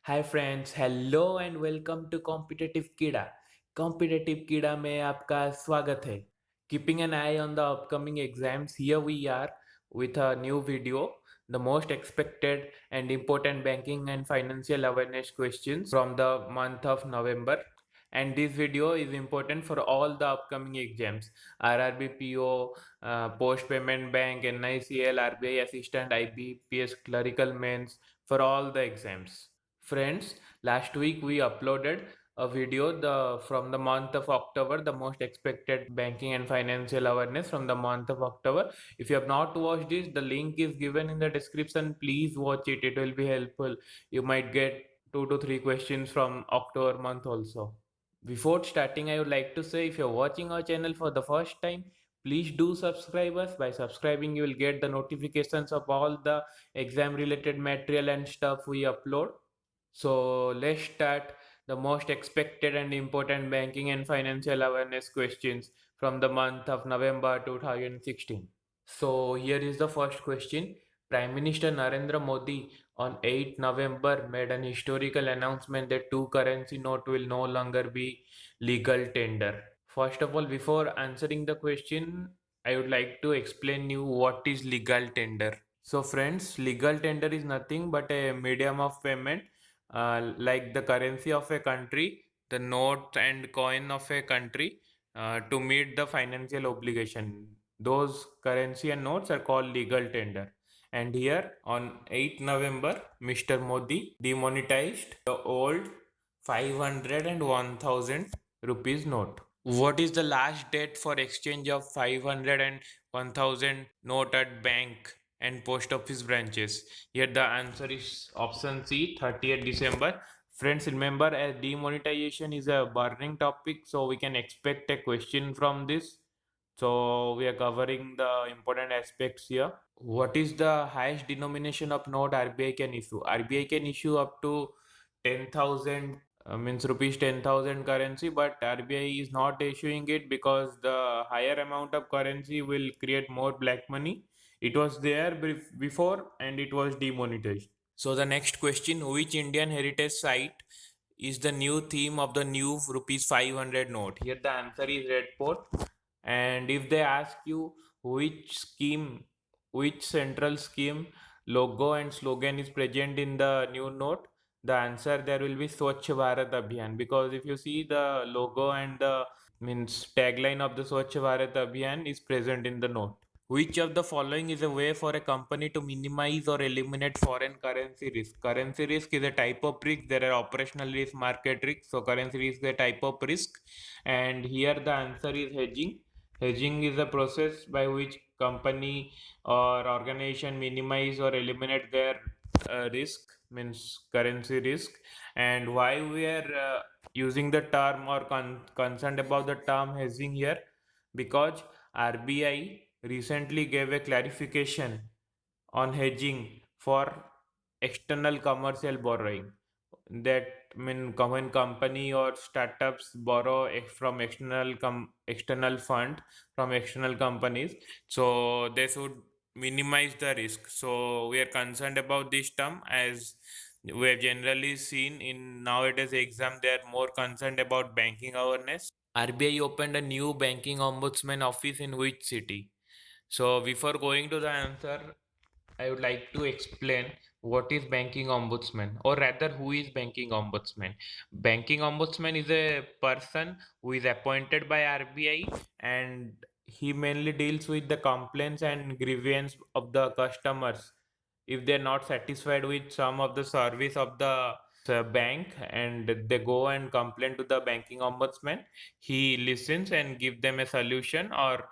Hi friends, hello and welcome to competitive कीड़ा में आपका स्वागत है। Keeping an eye on the upcoming exams, here we are with a new video, the most expected and important banking and financial awareness questions from the month of November. And this video is important for all the upcoming exams: RRB PO, Post Payment Bank, NICL, RBI Assistant, IBPS, Clerical Mains, for all the exams. Friends, last week we uploaded a video from the month of October, the most expected banking and financial awareness from the month of October. If you have not watched this, the link is given in the description. Please watch it. It will be helpful. You might get 2 to 3 questions from October month also. Before starting, I would like to say, if you're watching our channel for the first time, please do subscribe us. By subscribing, you will get the notifications of all the exam related material and stuff we upload. So let's start the most expected and important banking and financial awareness questions from the month of November 2016. So here is the first question. Prime Minister Narendra Modi on 8 November made an historical announcement that two currency note will no longer be legal tender. First of all, before answering the question, I would like to explain you what is legal tender. So friends, legal tender is nothing but a medium of payment, like the currency of a country, the note and coin of a country, to meet the financial obligation. Those currency and notes are called legal tender. And here on 8 November, Mr. Modi demonetized the old 500 and 1000 rupees note. What is the last date for exchange of 500 and 1000 note at bank and post office branches? Here the answer is option C, 30th December. Friends, remember, as demonetization is a burning topic, so we can expect a question from this. So we are covering the important aspects here. What is the highest denomination of note RBI can issue? RBI can issue up to 10,000, means rupees 10,000 currency, but RBI is not issuing it because the higher amount of currency will create more black money. It was there before and it was demonetized. So the next question, which Indian heritage site is the new theme of the new rupees 500 note? Here the answer is Red Fort. And if they ask you which central scheme logo and slogan is present in the new note, the answer there will be Swachh Bharat Abhiyan, because if you see the logo and the means tagline of the Swachh Bharat Abhiyan is present in the note. Which of the following is a way for a company to minimize or eliminate foreign currency risk? Currency risk is a type of risk. There are operational risk, market risk. So currency risk is a type of risk. And here the answer is hedging. Hedging is a process by which company or organization minimize or eliminate their risk, means currency risk. And why we are using the term or concerned about the term hedging here? Because RBI recently gave a clarification on hedging for external commercial borrowing. That mean when company or startups borrow from external fund from external companies, so they should minimize the risk. So we are concerned about this term, as we have generally seen in nowadays exam they are more concerned about banking awareness. RBI opened a new banking ombudsman office in which city? So before going to the answer, I would like to explain what is Banking Ombudsman, or rather, who is Banking Ombudsman. Banking Ombudsman is a person who is appointed by RBI, and he mainly deals with the complaints and grievance of the customers if they're not satisfied with some of the service of the bank, and they go and complain to the banking ombudsman. He listens and give them a solution, or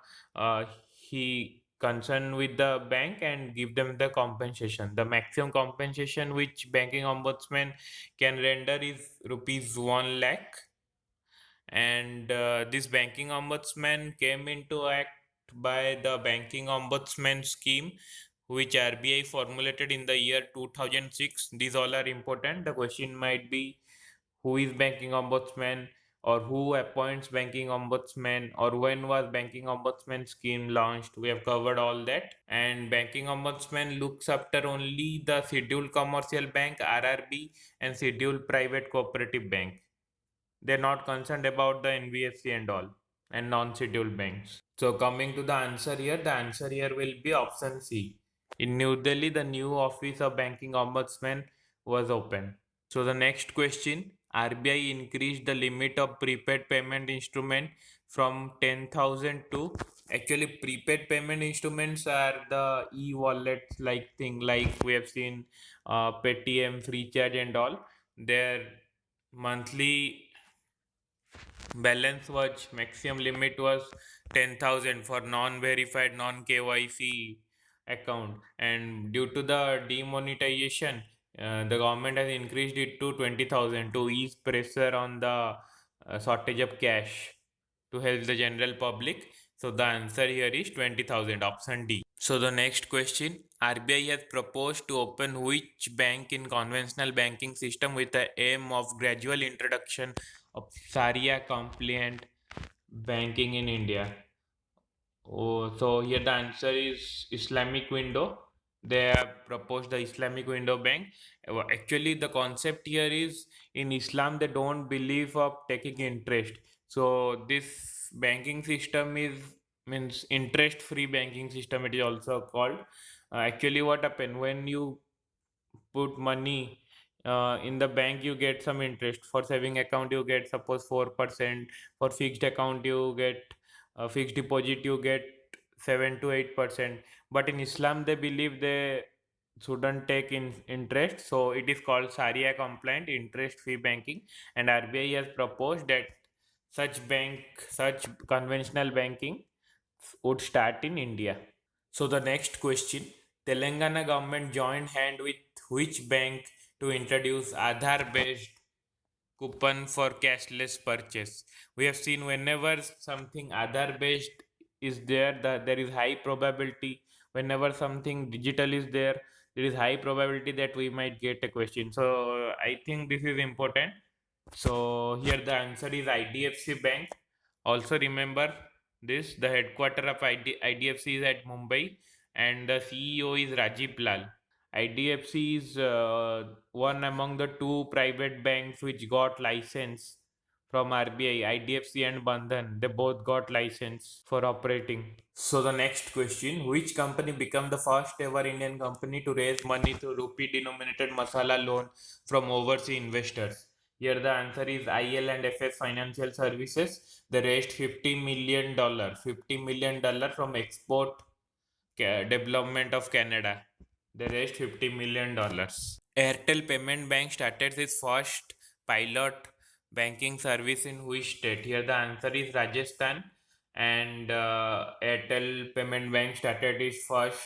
he concern with the bank and give them the compensation. The maximum compensation which banking ombudsman can render is rupees 1 lakh. And this banking ombudsman came into act by the banking ombudsman scheme which RBI formulated in the year 2006. These all are important. The question might be, who is banking ombudsman, or who appoints Banking Ombudsman, or when was Banking Ombudsman scheme launched. We have covered all that. And Banking Ombudsman looks after only the scheduled commercial bank, RRB, and scheduled private cooperative bank. They're not concerned about the NBFC and all, and non-scheduled banks. So coming to the answer here will be option C. In New Delhi, the new office of Banking Ombudsman was opened. So the next question, RBI increased the limit of prepaid payment instrument from 10,000 to, actually prepaid payment instruments are the e-wallets like thing like we have seen Paytm, Freecharge and all. Their monthly balance was maximum limit was 10,000 for non-verified non-KYC account, and due to the demonetization, the government has increased it to 20,000 to ease pressure on the shortage of cash to help the general public. So the answer here is 20,000, option D. So the next question, RBI has proposed to open which bank in conventional banking system with the aim of gradual introduction of Sharia compliant banking in India. Oh, so here the answer is Islamic window. They have proposed the Islamic window bank. Actually, the concept here is in Islam they don't believe of taking interest. So this banking system is means interest free banking system. It is also called. Actually, what happen when you put money in the bank, you get some interest. For saving account you get suppose 4%. For fixed account you get fixed deposit you get 7 to 8%. But in Islam they believe they shouldn't take in interest, so it is called Sharia compliant interest free banking. And RBI has proposed that such conventional banking would start in India. So the next question, Telangana government joined hand with which bank to introduce Aadhaar based coupon for cashless purchase? We have seen whenever something Aadhaar based is there, there is high probability. Whenever something digital is there, there is high probability that we might get a question. So I think this is important. So here the answer is IDFC Bank. Also remember this, the headquarter of IDFC is at Mumbai and the CEO is Rajiv Lal. IDFC is one among the two private banks which got license from RBI. IDFC and Bandhan, they both got license for operating. So the next question, which company became the first ever Indian company to raise money through rupee denominated masala loan from overseas investors? Here the answer is IL and FS Financial Services. They raised $50 million from Export Development of Canada. They raised $50 million. Airtel Payment Bank started its first pilot banking service in which state? Here the answer is Rajasthan, and Airtel Payment Bank started its first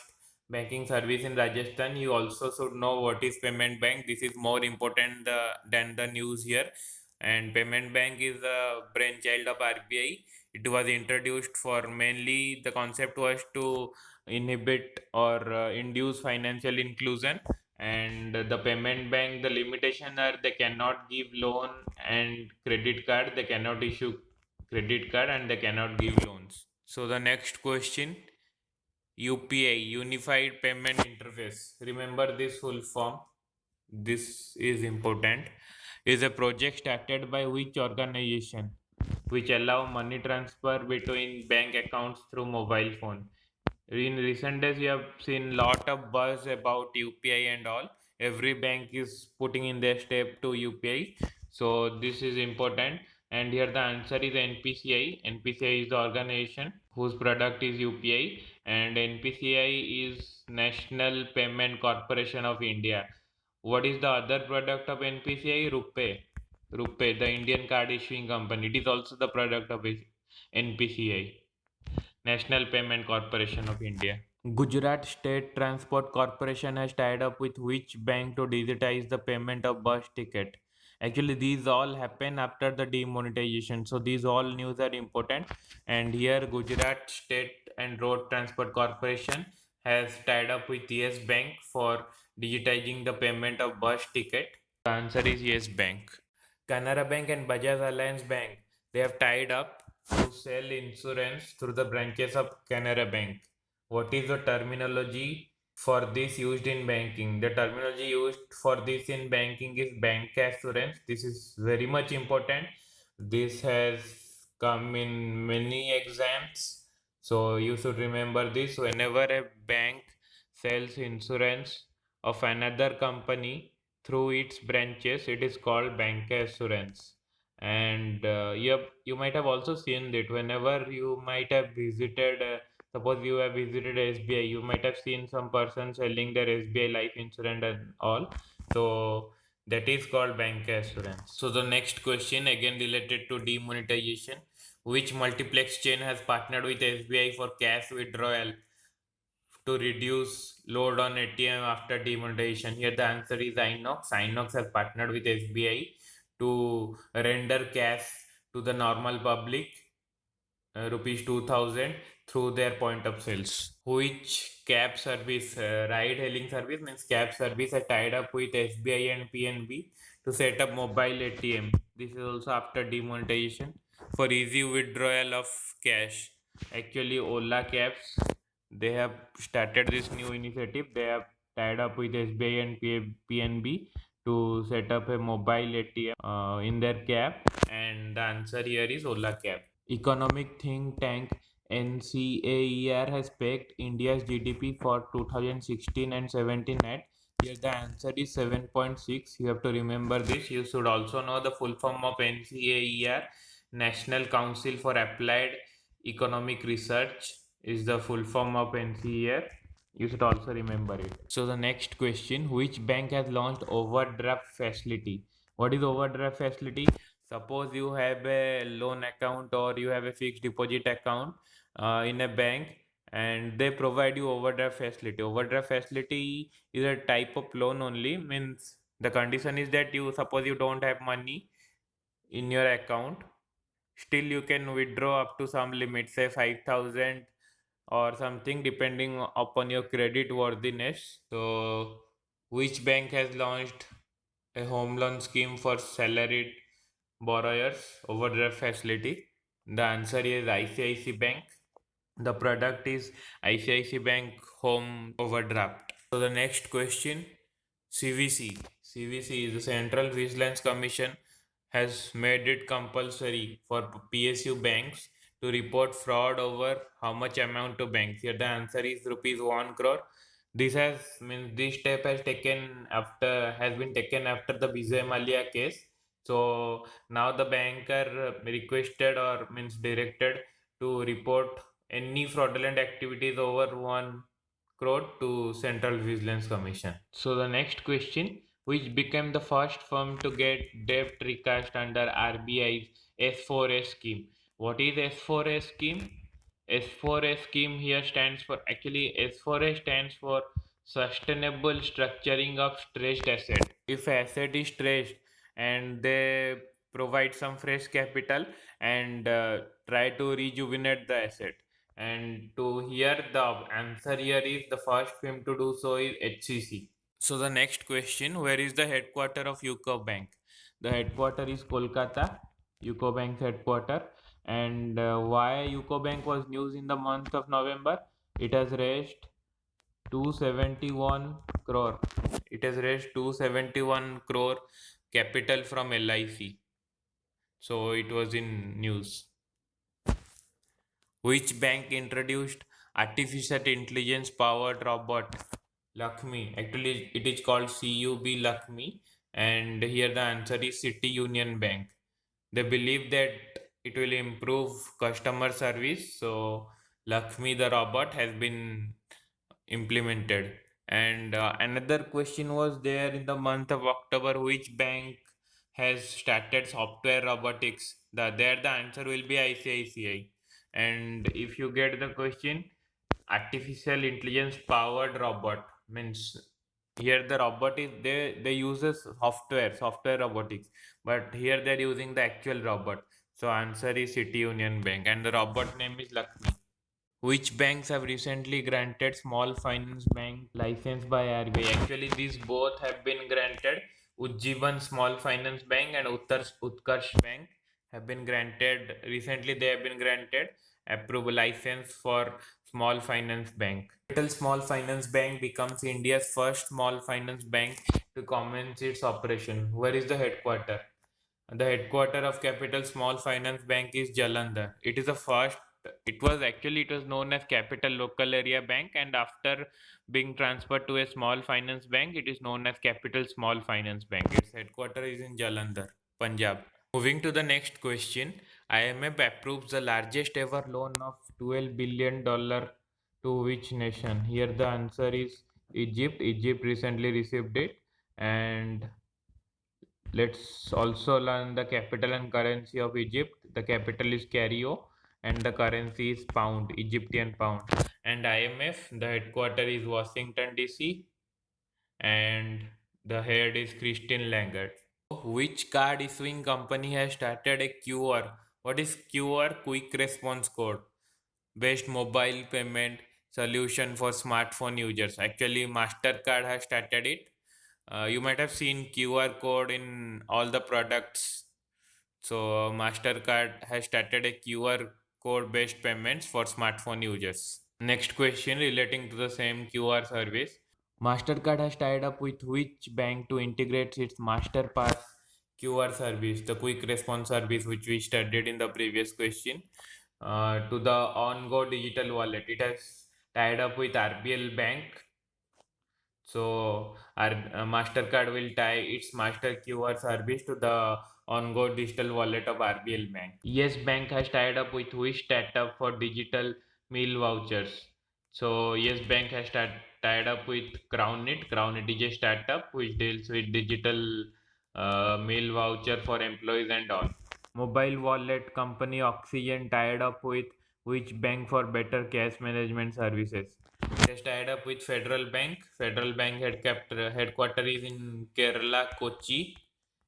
banking service in Rajasthan. You also should know what is payment bank. This is more important than the news here. And payment bank is a brainchild of RBI. It was introduced for mainly the concept was to inhibit or induce financial inclusion. And the payment bank, the limitation are they cannot give loan and credit card, they cannot issue credit card, and they cannot give loans. So the next question, UPI, Unified Payment Interface. Remember this full form. This is important. Is a project started by which organization which allow money transfer between bank accounts through mobile phone? In recent days, we have seen lot of buzz about UPI and all. Every bank is putting in their step to UPI. So this is important. And here the answer is NPCI. NPCI is the organization whose product is UPI, and NPCI is National Payment Corporation of India. What is the other product of NPCI? RuPay, the Indian card issuing company. It is also the product of NPCI, National Payment Corporation of India. Gujarat State Transport Corporation has tied up with which bank to digitize the payment of bus ticket? Actually, these all happen after the demonetization. So these all news are important. And here Gujarat State and Road Transport Corporation has tied up with Yes Bank for digitizing the payment of bus ticket. The answer is Yes Bank. Canara Bank and Bajaj Alliance Bank They have tied up to sell insurance through the branches of Canara Bank. What is the terminology for this used in banking? The terminology used for this in banking is bank assurance. This is very much important. This has come in many exams. So you should remember this. Whenever a bank sells insurance of another company through its branches, it is called bank assurance. And you might have also seen that whenever you might have visited, suppose you have visited SBI, you might have seen some person selling their SBI life insurance and all. So that is called bank assurance. So the next question again related to demonetization. Which multiplex chain has partnered with SBI for cash withdrawal to reduce load on ATM after demonetization? Here the answer is Inox. Inox has partnered with SBI to render cash to the normal public, rupees 2000 through their point of sales. Which cab service, ride hailing service means cab service, are tied up with SBI and PNB to set up mobile ATM. This is also after demonetization for easy withdrawal of cash. Actually, Ola cabs, they have started this new initiative. They have tied up with SBI and PNB to set up a mobile ATM in their cab, and the answer here is Ola cab. Economic think tank NCAER has pegged India's GDP for 2016 and 17 at. Here the answer is 7.6. You have to remember this. You should also know the full form of NCAER. National Council for Applied Economic Research is the full form of NCAER. You should also remember it. So the next question, which bank has launched overdraft facility? What is overdraft facility? Suppose you have a loan account or you have a fixed deposit account in a bank, and they provide you overdraft facility. Overdraft facility is a type of loan only, means the condition is that you suppose you don't have money in your account, still you can withdraw up to some limit, say 5,000 or something, depending upon your credit worthiness. So which bank has launched a home loan scheme for salaried borrowers overdraft facility? The answer is ICICI Bank. The product is ICICI Bank Home Overdraft. So the next question, CVC. CVC is the Central Vigilance Commission has made it compulsory for PSU banks to report fraud over how much amount to banks. Here the answer is rupees 1 crore. This step has been taken after the Vijay Mallya case. So now the banker requested or means directed to report any fraudulent activities over 1 crore to Central Vigilance Commission. So the next question, which became the first firm to get debt recast under RBI's S4S scheme? What is S4S scheme? S4S scheme here stands for, actually S4S stands for Sustainable Structuring of Stressed Asset. If asset is stressed and they provide some fresh capital and try to rejuvenate the asset, and to here the answer here is the first firm to do so is HCC. So the next question, where is the headquarter of UCO Bank? The headquarter is Kolkata, UCO Bank's headquarter. And why UCO Bank was news in the month of November? It has raised 271 crore. It has raised 271 crore capital from LIC. So it was in news. Which bank introduced artificial intelligence powered robot Lakshmi? Actually, it is called CUB Lakshmi, and here the answer is City Union Bank. They believe that it will improve customer service, so Lakshmi the robot has been implemented. And another question was there in the month of October, which bank has started software robotics? The answer will be ICICI. And if you get the question, artificial intelligence powered robot means here the robot is they use a software robotics, but here they're using the actual robot. So answer is City Union Bank, and the robot name is Lakshmi. Which banks have recently granted small finance bank license by RBI? Actually, these both have been granted. Ujjivan Small Finance Bank and Utkarsh Bank have been granted recently. They have been granted approval license for small finance bank. Capital Small Finance Bank becomes India's first small finance bank to commence its operation. Where is the headquarter? The headquarter of Capital Small Finance Bank is Jalandhar. It is the first. It was known as Capital Local Area Bank, and after being transferred to a small finance bank, it is known as Capital Small Finance Bank. Its headquarter is in Jalandhar, Punjab. Moving to the next question, IMF approves the largest ever loan of $12 billion to which nation? Here the answer is Egypt. Egypt recently received it, and let's also learn the capital and currency of Egypt. The capital is Cairo and the currency is pound, Egyptian pound. And IMF, the headquarter is Washington DC and the head is Christine Lagarde. Which card issuing company has started a QR? What is QR? Quick Response Code based mobile payment solution for smartphone users. Actually, MasterCard has started it. You might have seen QR code in all the products. So, MasterCard has started a QR code based payments for smartphone users. Next question relating to the same QR service. MasterCard has tied up with which bank to integrate its MasterPass QR service, the quick response service which we studied in the previous question, to the on-go digital wallet. It has tied up with RBL Bank. So our MasterCard will tie its Master QR service to the on-go digital wallet of RBL Bank. Yes Bank has tied up with which startup for digital meal vouchers? So Yes Bank has tied up with Crownit. Crownit is a startup which deals with digital meal voucher for employees and all. Mobile wallet company Oxygen tied up with which bank for better cash management services? It has tied up with Federal Bank. Federal Bank headquarter is in Kerala, Kochi.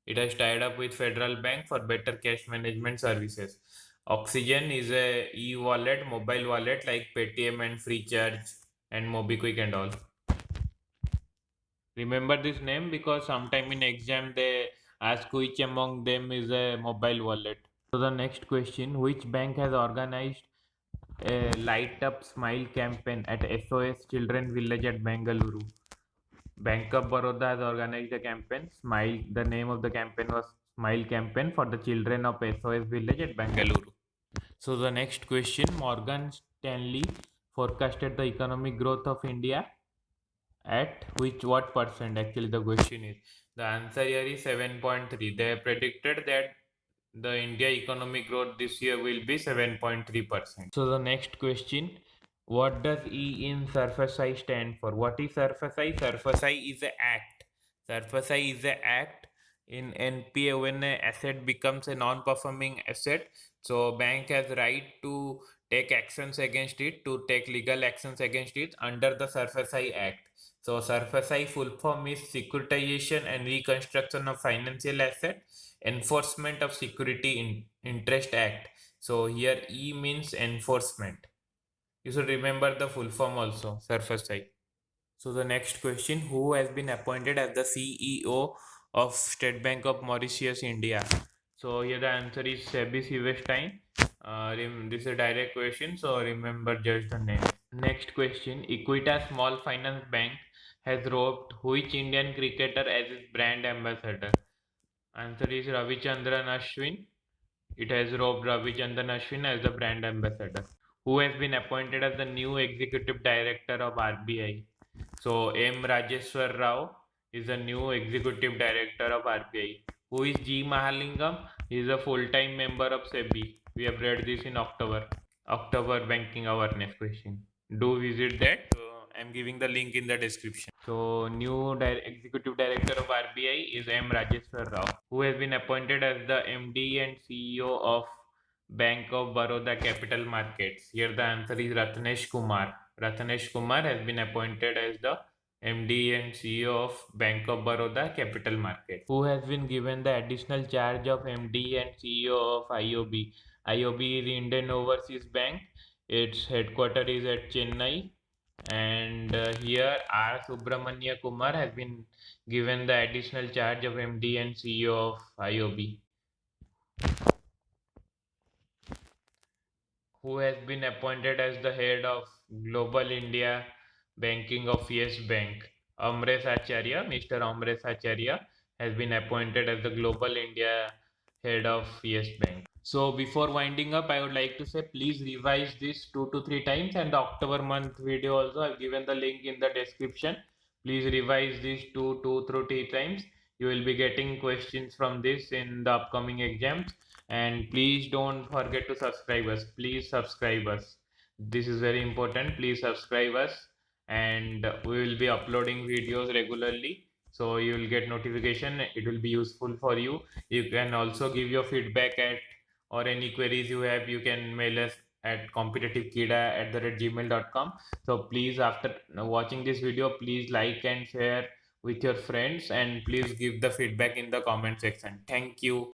It has tied up with Federal Bank for better cash management services. Oxygen is a e-wallet, mobile wallet like Paytm and Freecharge and MobiKwik and all. Remember this name because sometime in exam they ask which among them is a mobile wallet. So the next question, which bank has organized a Light Up Smile campaign at SOS Children Village at Bengaluru? Bank of Baroda has organized a campaign. Smile. The name of the campaign was Smile Campaign for the children of SOS Village at Bengaluru. So the next question, Morgan Stanley forecasted the economic growth of India at which what percent? Actually, the question is the answer here is 7.3. They predicted that the India economic growth this year will be 7.3%. So the next question, what does E in SurfaceI stand for? What is SurfaceI? SurfaceI is a act. SurfaceI is a act in NPA when an asset becomes a non-performing asset. So bank has right to take actions against it, to take legal actions against it under the SurfaceI Act. So SurfaceI full form is Securitization and Reconstruction of Financial Asset Enforcement of Security Interest Act. So here E means enforcement. You should remember the full form also, SurfaceI. So the next question, who has been appointed as the CEO of State Bank of Mauritius, India? So here the answer is Sebi Silverstein. This is a direct question, so remember just the name. Next question, Equita Small Finance Bank has robbed which Indian cricketer as its brand ambassador? Answer is Ravichandran Ashwin. It has robbed Ravichandran Ashwin as the brand ambassador, who has been appointed as the new executive director of RBI. So M. Rajeshwar Rao is the new executive director of RBI. Who is G. Mahalingam? He is a full-time member of SEBI. We have read this in October banking awareness question. Do visit that. I'm giving the link in the description. So new executive director of RBI is M. Rajeshwar Rao, who has been appointed as the MD and CEO of Bank of Baroda Capital Markets. Here the answer is Ratnesh Kumar. Ratnesh Kumar has been appointed as the MD and CEO of Bank of Baroda Capital Market. Who has been given the additional charge of MD and CEO of IOB? IOB is Indian Overseas Bank. Its headquarters is at Chennai. And here R. Subramania Kumar has been given the additional charge of MD and CEO of IOB. who has been appointed as the head of Global India Banking of Yes Bank. Amresh Acharya, Mr. Amresh Acharya has been appointed as the Global India head of Yes Bank. So before winding up, I would like to say please revise this 2 to 3 times, and the October month video also I've given the link in the description. Please revise this two through 3 times. You will be getting questions from this in the upcoming exams, and please don't forget to subscribe us. Please subscribe us. This is very important. Please subscribe us, and we will be uploading videos regularly. So you will get notification. It will be useful for you. You can also give your feedback at or any queries you have. You can mail us at competitivekida@gmail.com. So please, after watching this video, please like and share with your friends, and please give the feedback in the comment section. Thank you.